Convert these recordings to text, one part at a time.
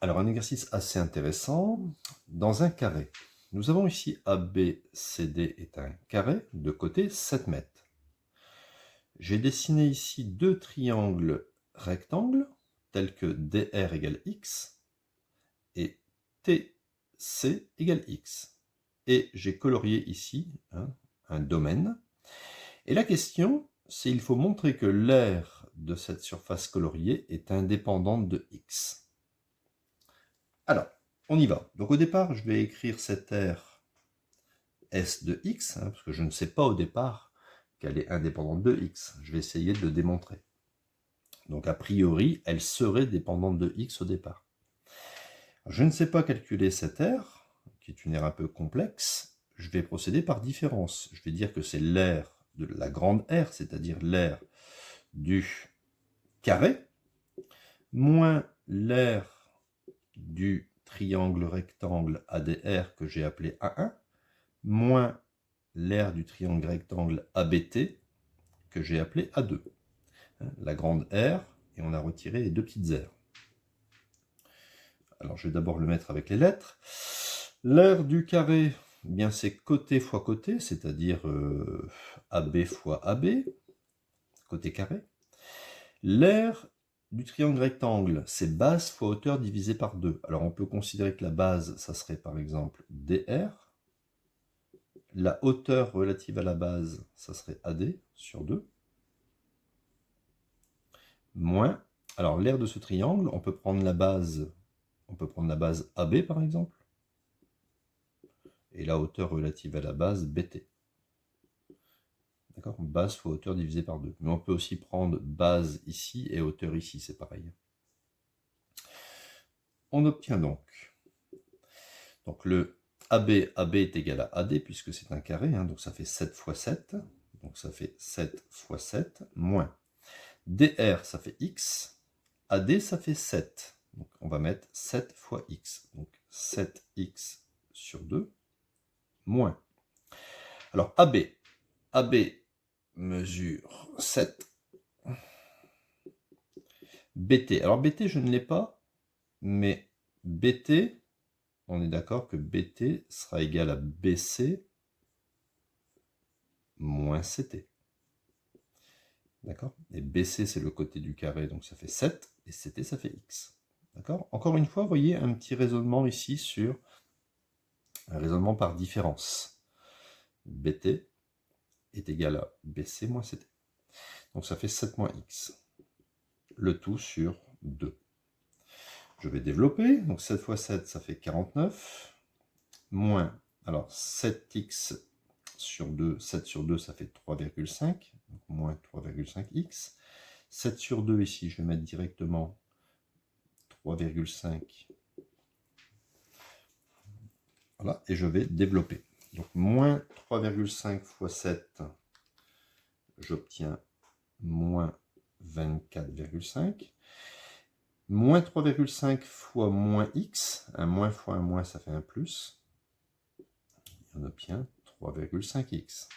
Alors, un exercice assez intéressant. Dans un carré, nous avons ici ABCD est un carré, de côté 7 mètres. J'ai dessiné ici deux triangles rectangles, tels que DR égale X et TC égale X. Et j'ai colorié ici un domaine. Et la question, c'est il faut montrer que l'aire de cette surface coloriée est indépendante de X. Alors, on y va. Donc au départ, je vais écrire cette aire S de X, parce que je ne sais pas au départ qu'elle est indépendante de X. Je vais essayer de le démontrer. Donc a priori, elle serait dépendante de X au départ. Alors, je ne sais pas calculer cette aire, qui est une aire un peu complexe. Je vais procéder par différence. Je vais dire que c'est l'aire de la grande aire, c'est-à-dire l'aire du carré, moins l'aire du triangle rectangle ADR que j'ai appelé A1, moins l'aire du triangle rectangle ABT que j'ai appelé A2. La grande R, et on a retiré les deux petites R. Alors je vais d'abord le mettre avec les lettres. L'aire du carré, eh bien c'est côté fois côté, c'est-à-dire AB fois AB, côté carré. L'aire du triangle rectangle, c'est base fois hauteur divisé par 2. Alors on peut considérer que la base, ça serait par exemple DR. La hauteur relative à la base, ça serait AD sur 2. Moins, alors l'aire de ce triangle, on peut prendre la base AB par exemple. Et la hauteur relative à la base BT. D'accord? Base fois hauteur divisé par 2. Mais on peut aussi prendre base ici et hauteur ici, c'est pareil. On obtient donc le AB est égal à AD, puisque c'est un carré, donc ça fait 7 fois 7, donc ça fait 7 fois 7, moins DR, ça fait X, AD, ça fait 7, donc on va mettre 7 fois X, donc 7X sur 2, moins. Alors AB mesure 7, BT, alors BT je ne l'ai pas, mais BT, on est d'accord que BT sera égal à BC moins CT. D'accord? Et BC, c'est le côté du carré, donc ça fait 7, et CT, ça fait X. D'accord? Encore une fois, vous voyez un petit raisonnement ici sur un raisonnement par différence. BT est égal à BC moins CT. Donc ça fait 7 moins X. Le tout sur 2. Je vais développer. Donc 7 fois 7, ça fait 49. Moins, alors 7x sur 2, 7 sur 2, ça fait 3,5. Donc moins 3,5x. 7 sur 2 ici, je vais mettre directement 3,5. Voilà, et je vais développer. Donc moins 3,5 fois 7, j'obtiens moins 24,5. Moins 3,5 fois moins x, un moins fois un moins, ça fait un plus. Et on obtient 3,5x.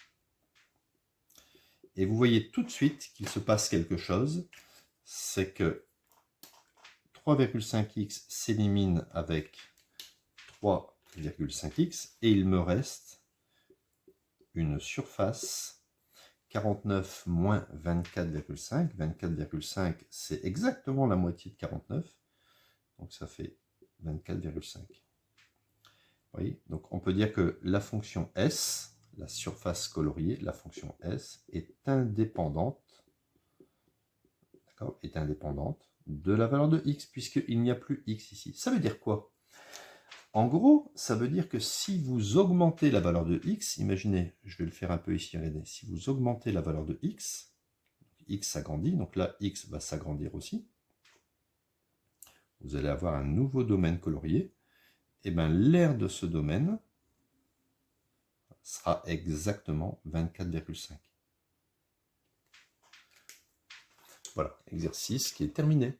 Et vous voyez tout de suite qu'il se passe quelque chose, c'est que 3,5x s'élimine avec 3,5x, et il me reste une surface 49 moins 24,5. 24,5, c'est exactement la moitié de 49, donc ça fait 24,5. Vous voyez, donc on peut dire que la fonction S, la surface coloriée, la fonction S est indépendante, est indépendante de la valeur de x, puisqu'il n'y a plus x ici. Ça veut dire quoi? En gros, ça veut dire que si vous augmentez la valeur de x, imaginez, je vais le faire un peu ici, regardez, si vous augmentez la valeur de x s'agrandit, donc là, x va s'agrandir aussi, vous allez avoir un nouveau domaine colorié, et bien l'aire de ce domaine sera exactement 24,5. Voilà, exercice qui est terminé.